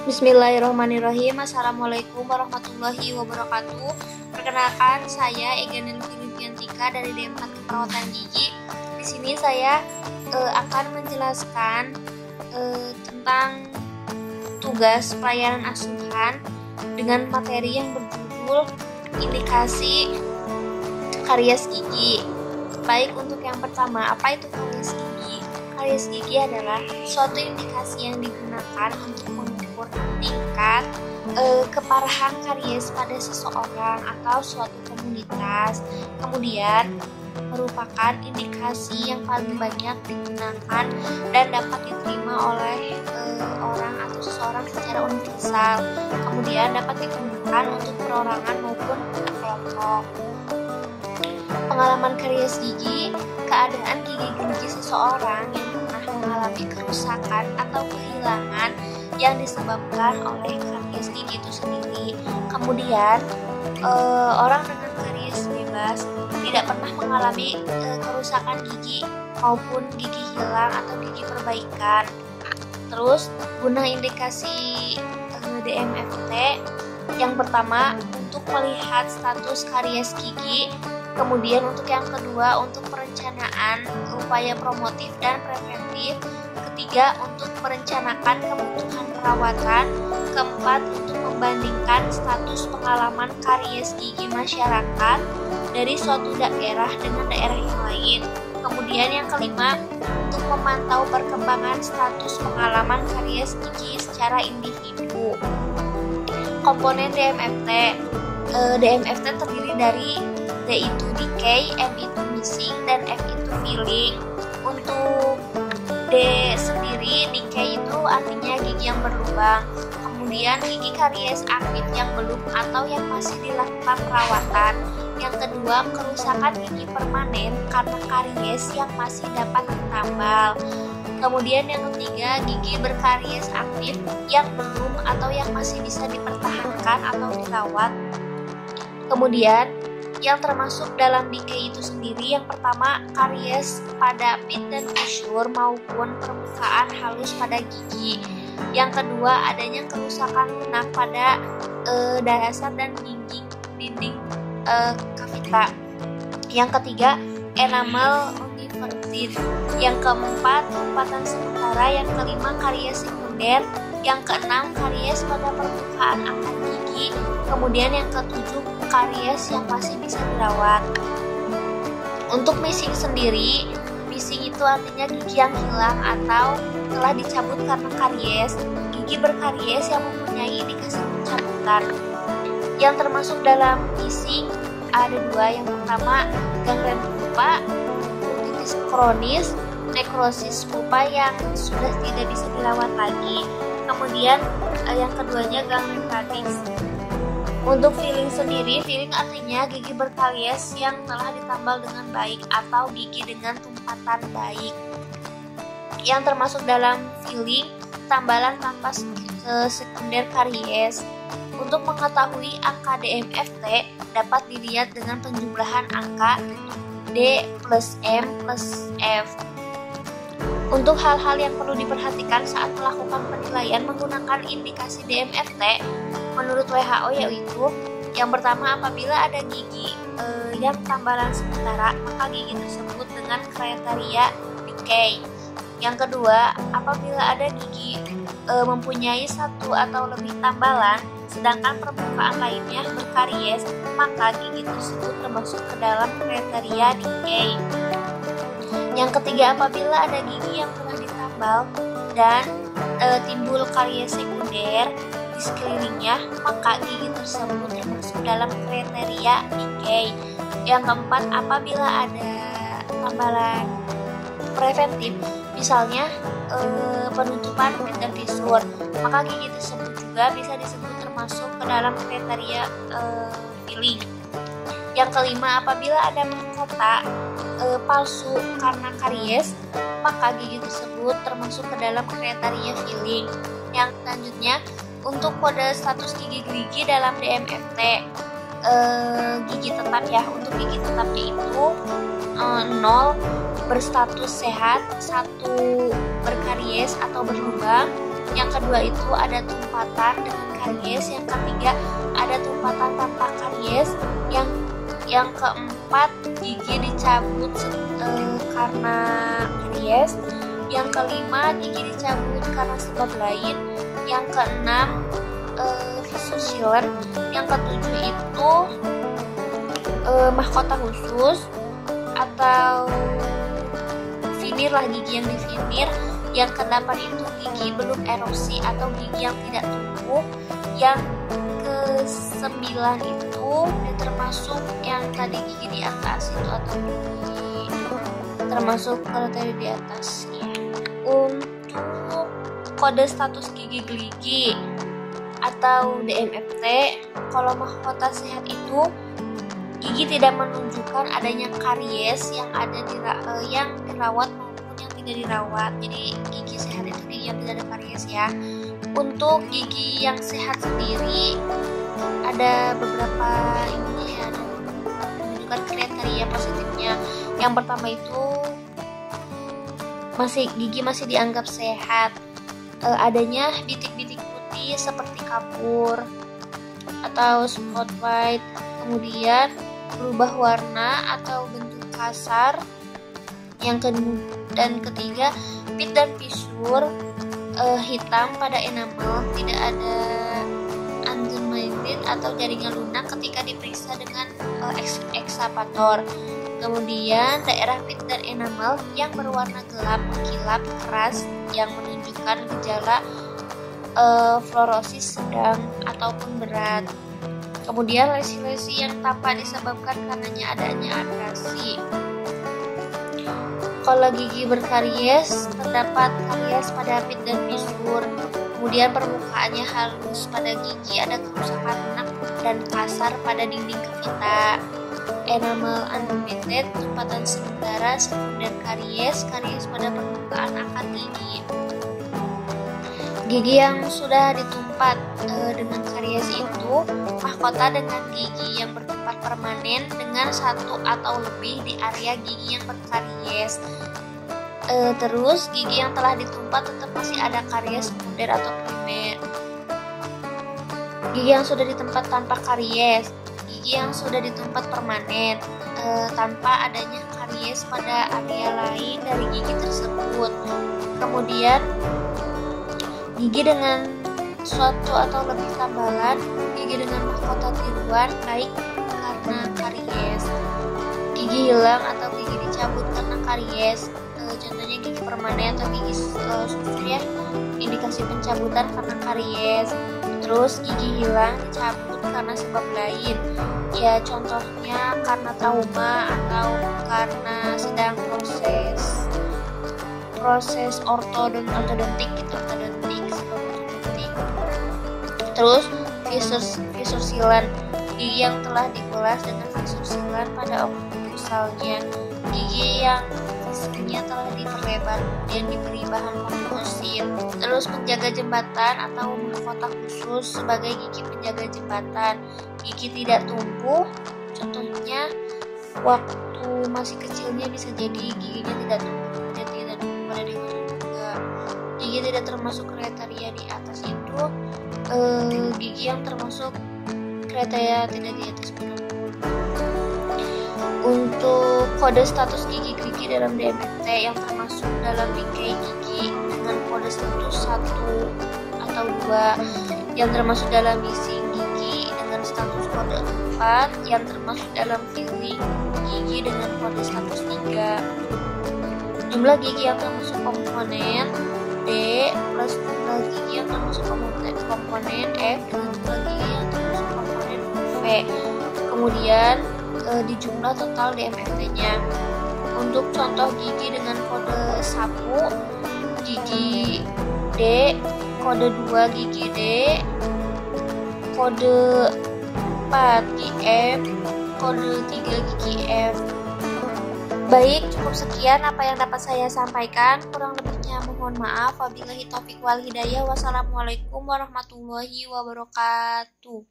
Bismillahirrahmanirrahim. Assalamualaikum warahmatullahi wabarakatuh. Perkenalkan, saya Eganel Filipiantika dari D4 Keperawatan Gigi. Di sini saya akan menjelaskan tentang tugas pelayanan asuhan dengan materi yang berjudul indikasi karies gigi. Baik, untuk yang pertama, apa itu karies gigi? Karies gigi adalah suatu indikasi yang digunakan untuk mengukur tingkat keparahan karies pada seseorang atau suatu komunitas. Kemudian merupakan indikasi yang paling banyak digunakan dan dapat diterima oleh orang atau seseorang secara universal. Kemudian dapat digunakan untuk perorangan maupun kelompok. Pengalaman karies gigi, keadaan gigi seseorang yang pernah mengalami kerusakan atau kehilangan yang disebabkan oleh karies gigi itu sendiri. Kemudian orang dengan karies bebas tidak pernah mengalami kerusakan gigi maupun gigi hilang atau gigi perbaikan. Terus guna indikasi DMFT, yang pertama untuk melihat status karies gigi. Kemudian untuk yang kedua untuk perencanaan upaya promotif dan preventif. Ketiga untuk merencanakan kebutuhan perawatan. Keempat untuk membandingkan status pengalaman karies gigi masyarakat dari suatu daerah dengan daerah yang lain. Kemudian yang kelima untuk memantau perkembangan status pengalaman karies gigi secara individu. Komponen DMFT. DMFT terdiri dari D itu decay, M itu missing, dan F itu filling. Untuk D sendiri, decay itu artinya gigi yang berlubang. Kemudian gigi karies aktif yang belum atau yang masih dilakukan perawatan. Yang kedua, kerusakan gigi permanen karena karies yang masih dapat ditambal. Kemudian yang ketiga, gigi berkaries aktif yang belum atau yang masih bisa dipertahankan atau dirawat. Kemudian yang termasuk dalam decay itu sendiri, yang pertama karies pada pit dan fissure maupun permukaan halus pada gigi. Yang kedua adanya kerusakan lunak pada dasar dan dinding kavita. Yang ketiga enamel inverted. Yang keempat lompatan sementara. Yang kelima karies sekunder. Yang keenam karies pada permukaan akar gigi. Kemudian yang ketujuh karies yang masih bisa dirawat. Untuk missing sendiri, missing itu artinya gigi yang hilang atau telah dicabut karena karies. Gigi berkaries yang mempunyai indikasi pencabutan. Yang termasuk dalam missing ada dua. Yang pertama gangren pulpa, otitis kronis, nekrosis pulpa yang sudah tidak bisa dirawat lagi. Kemudian yang keduanya gangren radix. Untuk filling sendiri, filling artinya gigi berkaries yang telah ditambal dengan baik atau gigi dengan tumpatan baik. Yang termasuk dalam filling, tambalan tanpa sekunder karies. Untuk mengetahui angka DMFT dapat dilihat dengan penjumlahan angka D plus M plus F. Untuk hal-hal yang perlu diperhatikan saat melakukan penilaian menggunakan indikasi DMFT menurut WHO yaitu yang pertama, apabila ada gigi yang tambalan sementara, maka gigi tersebut dengan kriteria decay. Yang kedua, apabila ada gigi mempunyai satu atau lebih tambalan sedangkan permukaan lainnya berkaries, maka gigi tersebut termasuk ke dalam kriteria decay. Yang ketiga, apabila ada gigi yang telah ditambal dan timbul karies sekunder di sekelilingnya, maka gigi tersebut termasuk dalam kriteria decay. Yang keempat, apabila ada tambalan preventif, misalnya penutupan pit dan fissure, maka gigi tersebut juga bisa disebut termasuk ke dalam kriteria filling. Yang kelima, apabila ada mahkota palsu karena karies, maka gigi tersebut termasuk ke dalam kriteria filling. Yang selanjutnya, untuk kode status gigi dalam DMFT, gigi tetap ya. Untuk gigi tetapnya itu 0 berstatus sehat, 1 berkaries atau berlubang, Yang kedua itu ada tumpatan dengan karies. Yang ketiga ada tumpatan tanpa karies. Yang keempat gigi dicabut karena karies. Yang kelima gigi dicabut karena sebab lain. Yang keenam fissure sealant. Yang ketujuh itu mahkota khusus atau finir lah, gigi yang difinir. Yang kedelapan itu gigi belum erosi atau gigi yang tidak tumbuh. Yang kesembilan itu termasuk yang tadi gigi di atas itu atau gigi termasuk kriteria di atasnya. Untuk kode status gigi geligi atau DMFT, kalau mahkota sehat itu gigi tidak menunjukkan adanya karies yang ada yang dirawat maupun yang tidak dirawat. Jadi gigi sehat itu gigi yang tidak ada karies ya. Untuk gigi yang sehat sendiri ada beberapa ini ya, ada menunjukkan kriteria positifnya. Yang pertama itu gigi masih dianggap sehat. Adanya bintik-bintik putih seperti kapur atau spot white, kemudian berubah warna atau bentuk kasar. Dan ketiga, pit dan fissure hitam pada enamel, tidak ada undulated atau jaringan lunak ketika diperiksa dengan ekskavator. Kemudian daerah pit dan enamel yang berwarna gelap, mengkilap, keras yang menunjukkan gejala fluorosis sedang ataupun berat. Kemudian lesi-lesi yang tampak disebabkan karenanya adanya abrasi. Kalau gigi berkaries, terdapat karies pada pit dan fissure. Kemudian permukaannya halus pada gigi, ada kerusakan lunak dan kasar pada dinding kevita. Enamel undulated, tumpatan sementara, sekunder karies pada permukaan akar gigi. Gigi yang sudah ditumpat dengan karies itu mahkota dengan gigi yang bertempat permanen dengan satu atau lebih di area gigi yang berkaries. Terus gigi yang telah ditumpat tetap masih ada karies sekunder atau primer. Gigi yang sudah ditempat tanpa karies, gigi yang sudah ditumpat permanen tanpa adanya karies pada area lain dari gigi tersebut. Kemudian gigi dengan suatu atau lebih tambalan, gigi dengan mahkota tiruan baik karena karies, gigi hilang atau gigi dicabut karena karies. Contohnya gigi permanen atau gigi susur ya, indikasi pencabutan karena karies. Terus gigi hilang dicabut karena sebab lain, ya contohnya karena trauma atau karena sedang proses ortodontik gitu, ortodontik. Terus fissure sealant, gigi yang telah dikulas dengan fissure sealant pada oklusalnya, gigi yang fisurnya telah diperlebar dan diberi bahan pemrosin. Terus penjaga jembatan atau mahkota khusus sebagai gigi penjaga jembatan, gigi tidak tumbuh, contohnya waktu masih kecilnya bisa jadi giginya tidak tumbuh pada dewasa juga. Gigi tidak termasuk kriteria di atas itu gigi yang termasuk kriteria tidak di atas 90. Untuk kode status gigi dalam DMFT yang termasuk dalam bingkai gigi dengan kode status 1 atau 2, yang termasuk dalam missing gigi dengan status kode 4, yang termasuk dalam filling gigi dengan kode status 3. Jumlah gigi yang termasuk komponen D plus jumlah gigi yang termasuk komponen F dengan jumlah gigi yang termasuk komponen V. Kemudian di jumlah total DMFT-nya. Untuk contoh gigi dengan kode 1 gigi D, kode 2 gigi D, kode 4 gigi F, kode 3 gigi F. Baik, cukup sekian apa yang dapat saya sampaikan. Kurang lebihnya mohon maaf. Wabillahi taufiq wal hidayah. Wassalamualaikum warahmatullahi wabarakatuh.